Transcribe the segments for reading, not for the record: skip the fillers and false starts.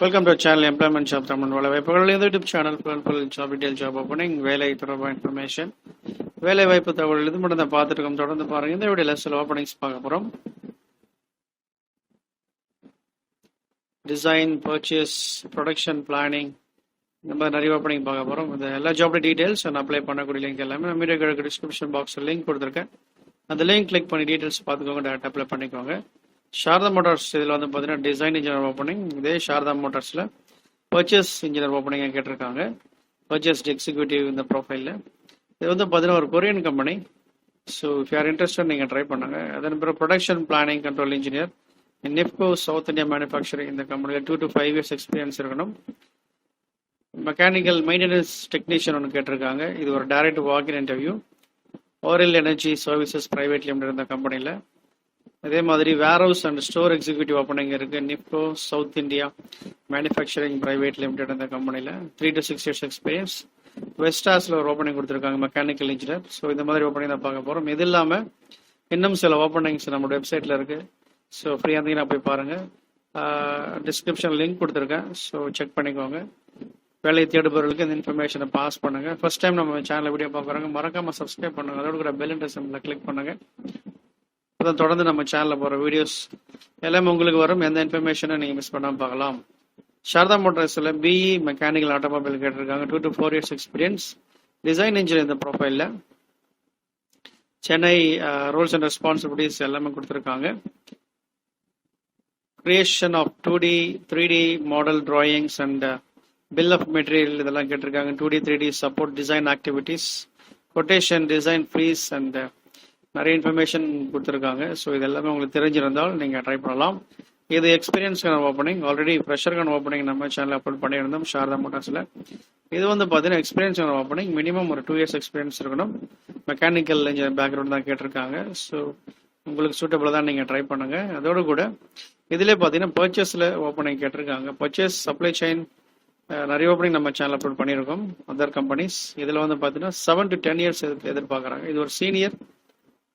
Welcome to our channel Employment Job Tamil வேலைவாய்ப்புகள். இந்த YouTube channel full job detail job opening வேலை தொடர்பான information வேலைவாய்ப்பு தகவல் இது மட்டும் தான் பார்த்துட்டு இருக்கோம். தொடர்ந்து பாருங்க. இந்த வீடியோல சில ஓப்பனிங்ஸ் பார்க்க போறோம். டிசைன், பர்ச்சேஸ், ப்ரொடக்ஷன், பிளானிங் இந்த மாதிரி நிறைய ஓப்பனிங் பார்க்க போறோம். இந்த எல்லா ஜாப் டீடைல்ஸ் நான் அப்ளை பண்ணக்கூடிய லிங்க் எல்லாமே நம்ம வீடியோ டிஸ்கிரிப்ஷன் பாக்ஸில் லிங்க் கொடுத்துருக்கேன். அந்த லிங்க் கிளிக் பண்ணி டீடைல்ஸ் பார்த்துக்கோங்க, டேரக்ட் அப்ளை பண்ணிக்கோங்க. சாரதா மோட்டார்ஸ் இதில் வந்து பார்த்தீங்கன்னா டிசைன் இன்ஜினியர் ஓப்பனிங். இதே சாரதா மோட்டார்ஸில் பர்ச்சேஸ் இன்ஜினியர் ஓப்பனிங் கேட்டிருக்காங்க. பர்ச்சேஸ் எக்ஸிக்யூட்டிவ் இந்த ப்ரொஃபைலில் இது வந்து பார்த்தீங்கன்னா ஒரு Korean company. So if you are interested நீங்கள் ட்ரை பண்ணுங்க. அதன் பிறகு production planning control engineer Nipco South India manufacturing இந்த கம்பெனியில் 2 to 5 years எக்ஸ்பீரியன்ஸ் இருக்கணும். மெக்கானிக்கல் மெயின்டெனன்ஸ் டெக்னீஷியன் ஒன்று கேட்டிருக்காங்க. இது ஒரு direct walk-in interview. Oriel energy services private limited இந்த கம்பெனியில். அதே மாதிரி warehouse and store executive opening இருக்கு. Nipco South India manufacturing private limited இந்த கம்பெனியில் 3 to 6 years எக்ஸ்பீரியன்ஸ். வெஸ்டாஸில் ஒரு ஓப்பனிங் கொடுத்துருக்காங்க மெக்கானிக்கல் இன்ஜினியர். ஸோ இந்த மாதிரி ஓப்பனிங் தான் பார்க்க போகிறோம். இது இல்லாமல் இன்னும் சில ஓப்பனிங்ஸ் நம்மளோட வெப்சைட்டில் இருக்குது. ஸோ ஃப்ரீயாக இருந்தீங்கன்னா போய் பாருங்கள். டிஸ்கிரிப்ஷன் லிங்க் கொடுத்துருக்கேன். ஸோ செக் பண்ணிக்கோங்க. வேலையை தேடுபவர்களுக்கு இந்த இன்ஃபர்மேஷனை பாஸ் பண்ணுங்கள். ஃபர்ஸ்ட் டைம் நம்ம சேனலில் வீடியோ பார்க்குறாங்க மறக்காமல் சப்ஸ்கிரைப் பண்ணுங்கள். அதோட கூட பெல் சிம்பிளை கிளிக் பண்ணுங்கள். அதான் தொடர்ந்து நம்ம சேனலில் போகிற வீடியோஸ் எல்லாமே உங்களுக்கு வரும். எந்த இன்ஃபர்மேஷனை நீங்கள் மிஸ் பண்ணாமல் பார்க்கலாம். சாரதா மோட்டார்ஸில் பிஇ மெக்கானிக்கல் ஆட்டோமொபைல் கேட்டிருக்காங்க. 2 to 4 years experience. Design engineer இந்த ப்ரொஃபைலில். சென்னை ரூல்ஸ் அண்ட் ரெஸ்பான்சிபிலிட்டிஸ் எல்லாமே கொடுத்துருக்காங்க. Creation of 2D 3D model drawings and bill of material இதெல்லாம் கேட்டிருக்காங்க. 2D 3D support design activities, quotation, design freeze and நிறைய இன்ஃபர்மேஷன் கொடுத்துருக்காங்க. So இது எல்லாமே உங்களுக்கு தெரிஞ்சிருந்தால் நீங்கள் ட்ரை பண்ணலாம். இது எக்ஸ்பீரியன்ஸ்க்கான ஓப்பனிங். ஆல்ரெடி ஃப்ரெஷருக்கான ஓப்பனிங் நம்ம சேனலில் அப்லோட் பண்ணியிருந்தோம் சாரதா மோட்டார்ஸில். இது வந்து பார்த்தீங்கன்னா எக்ஸ்பீரியன்ஸான ஓப்பனிங். மினிமம் ஒரு 2 years எக்ஸ்பீரியன்ஸ் இருக்கணும். மெக்கானிக்கல் இன்ஜினியர் பேக்ரவுண்ட் தான் கேட்டிருக்காங்க. ஸோ உங்களுக்கு சூட்டபிளாக தான் நீங்கள் ட்ரை பண்ணுங்கள். அதோடு கூட இதிலே பார்த்தீங்கன்னா பர்ச்சேஸில் ஓப்பனிங் கேட்டிருக்காங்க. பர்ச்சேஸ் சப்ளை செயின் நிறைய ஓப்பனிங் நம்ம சேனல் அப்லோட் பண்ணியிருக்கோம். அதர் கம்பெனிஸ் இதில் வந்து பார்த்தீங்கன்னா 7 to 10 years எதிர்பார்க்குறாங்க. இது ஒரு சீனியர்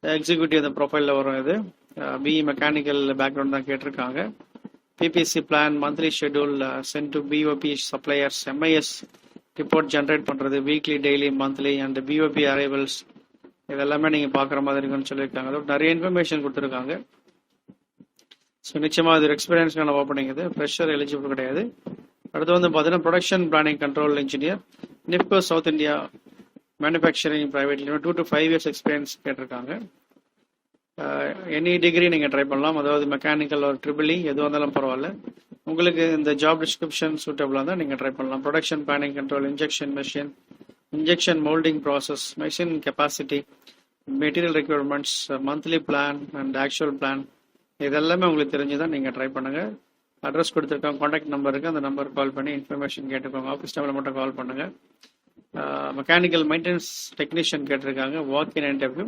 எக்ஸிக்யூட்டிவ் இந்த ப்ரொஃபைலில் வரும். இது பிஇ மெக்கானிக்கல் பேக்ரவுண்ட் தான் கேட்டிருக்காங்க. PPC plan, monthly schedule, send to BOP suppliers, MIS report generate பண்ணுறது weekly, daily, monthly and BOP arrivals இதெல்லாமே நீங்கள் பார்க்குற மாதிரி இருக்குன்னு சொல்லியிருக்காங்க. அதோட நிறைய இன்ஃபர்மேஷன் கொடுத்துருக்காங்க. ஸோ நிச்சயமாக இது எக்ஸ்பீரியன்ஸ்க்கான ஓப்பனிங். இது ஃப்ரெஷர் எலிஜிபிள் கிடையாது. அடுத்து வந்து பார்த்தீங்கன்னா production planning control engineer Nipco South India manufacturing private limited 2 to 5 years experience கேட்டிருக்காங்க. எனி டிகிரி நீங்கள் ட்ரை பண்ணலாம். அதாவது மெக்கானிக்கல் ஒரு ட்ரிபிள் எதுவாக இருந்தாலும் பரவாயில்ல. உங்களுக்கு இந்த ஜாப் டிஸ்கிரிப்ஷன் சூட்டபிளாக தான் நீங்கள் ட்ரை பண்ணலாம். Production planning control, injection machine, injection moulding process, machine capacity, material requirements, monthly plan and actual plan இதெல்லாமே உங்களுக்கு தெரிஞ்சுதான் நீங்கள் ட்ரை பண்ணுங்கள். அட்ரஸ் கொடுத்துருக்காங்க, கான்டாக்ட் நம்பர் இருக்குது. அந்த நம்பருக்கு கால் பண்ணி இன்ஃபர்மேஷன் கேட்டுக்கோங்க. ஆஃபீஸ் டைமில் மட்டும் கால் பண்ணுங்கள். மெக்கானிக்கல் மெயின்டெனன்ஸ் டெக்னீஷியன் கேட்டிருக்காங்க. Walk in interview.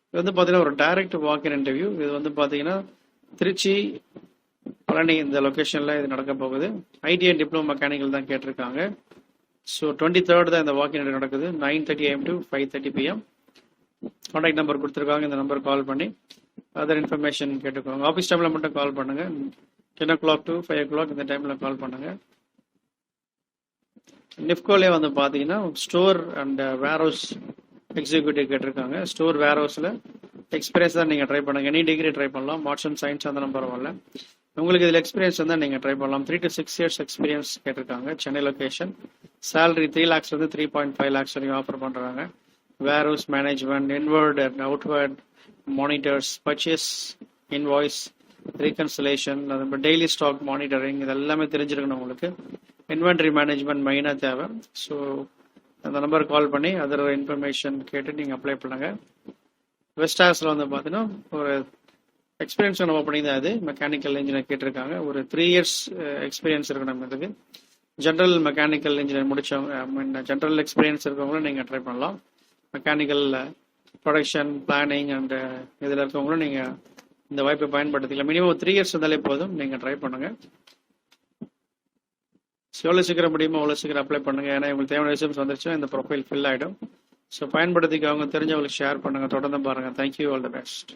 இது வந்து பார்த்தீங்கன்னா ஒரு டைரக்ட் வாக் இன் இன்டர்வியூ. இது வந்து பார்த்தீங்கன்னா திருச்சி, பழனி இந்த லொக்கேஷனில் இது நடக்க போகுது. ஐடி அண்ட் டிப்ளமோ மெக்கானிக்கல் தான் கேட்டிருக்காங்க. ஸோ 23rd தான் இந்த வாக் இன் இன்டர்வியூ நடக்குது. 9:30 AM to 5:30 PM. Contact number கொடுத்துருக்காங்க. இந்த நம்பர் கால் பண்ணி அதர் இன்ஃபர்மேஷன் கேட்டுக்கோங்க. ஆஃபீஸ் டைமில் மட்டும் கால் பண்ணுங்கள். 10 o'clock to 5 o'clock இந்த டைமில் கால் பண்ணுங்கள். நிப்கோலே வந்து பார்த்தீங்கன்னா ஸ்டோர் அண்ட் வேர்ஹவுஸ் எக்ஸிக்யூட்டிவ் கேட்டிருக்காங்க. ஸ்டோர் வேர்ஹவுஸில் எக்ஸ்பீரியன்ஸ் தான் நீங்கள் ட்ரை பண்ணுங்கள். எனி டிகிரி ட்ரை பண்ணலாம். ஆர்ட்ஸ் அண்ட் சயின்ஸ் அந்த பரவாயில்ல. உங்களுக்கு இதில் எக்ஸ்பீரியன்ஸ் இருந்தால் நீங்கள் ட்ரை பண்ணலாம். 3 to 6 years எக்ஸ்பீரியன்ஸ் கேட்டிருக்காங்க. Chennai location. Salary 3 lakhs 3.5 lakhs வரைக்கும் ஆஃபர் பண்ணுறாங்க. Warehouse management, inward and outward monitors, purchase invoice, reconciliation, அது டெய்லி ஸ்டாக் மானிட்டரிங் இது எல்லாமே தெரிஞ்சிருக்கணும் உங்களுக்கு. இன்வென்ட்ரி மேனேஜ்மெண்ட் மெயினாக தேவை. ஸோ அந்த நம்பருக்கு கால் பண்ணி அதர் இன்ஃபர்மேஷன் கேட்டு நீங்கள் அப்ளை பண்ணுங்கள். வெஸ்டாஸில் வந்து பார்த்தீங்கன்னா ஒரு எக்ஸ்பீரியன்ஸான ஓப்பனிங் தான். இது மெக்கானிக்கல் இன்ஜினியர் கேட்டிருக்காங்க. ஒரு 3 years எக்ஸ்பீரியன்ஸ் இருக்கணும். இதுக்கு ஜென்ரல் மெக்கானிக்கல் இன்ஜினியர் முடிச்சவங்க, ஜென்ரல் எக்ஸ்பீரியன்ஸ் இருக்கவங்களும் நீங்கள் ட்ரை பண்ணலாம். மெக்கானிக்கல் ப்ரொடக்ஷன் பிளானிங் அண்ட் இதில் இருக்கவங்களும் நீங்கள் இந்த வாய்ப்பை பயன்படுத்திக்கலாம். மினிமம் 3 years இருந்தாலே போதும். நீங்கள் ட்ரை பண்ணுங்கள். எவ்வளோ சீக்கிரம் முடியுமோ அவ்வளோ சீக்கிரம் அப்ளை பண்ணுங்கள். ஏன்னா உங்களுக்கு தேவையான விஷயம் வந்துருச்சுன்னா இந்த ப்ரொஃபைல் ஃபில் ஆகிடும். ஸோ பயன்படுத்திக்க அவங்க தெரிஞ்சவங்களுக்கு ஷேர் பண்ணுங்கள். தொடர்ந்து பாருங்கள். தேங்க்யூ. All the best.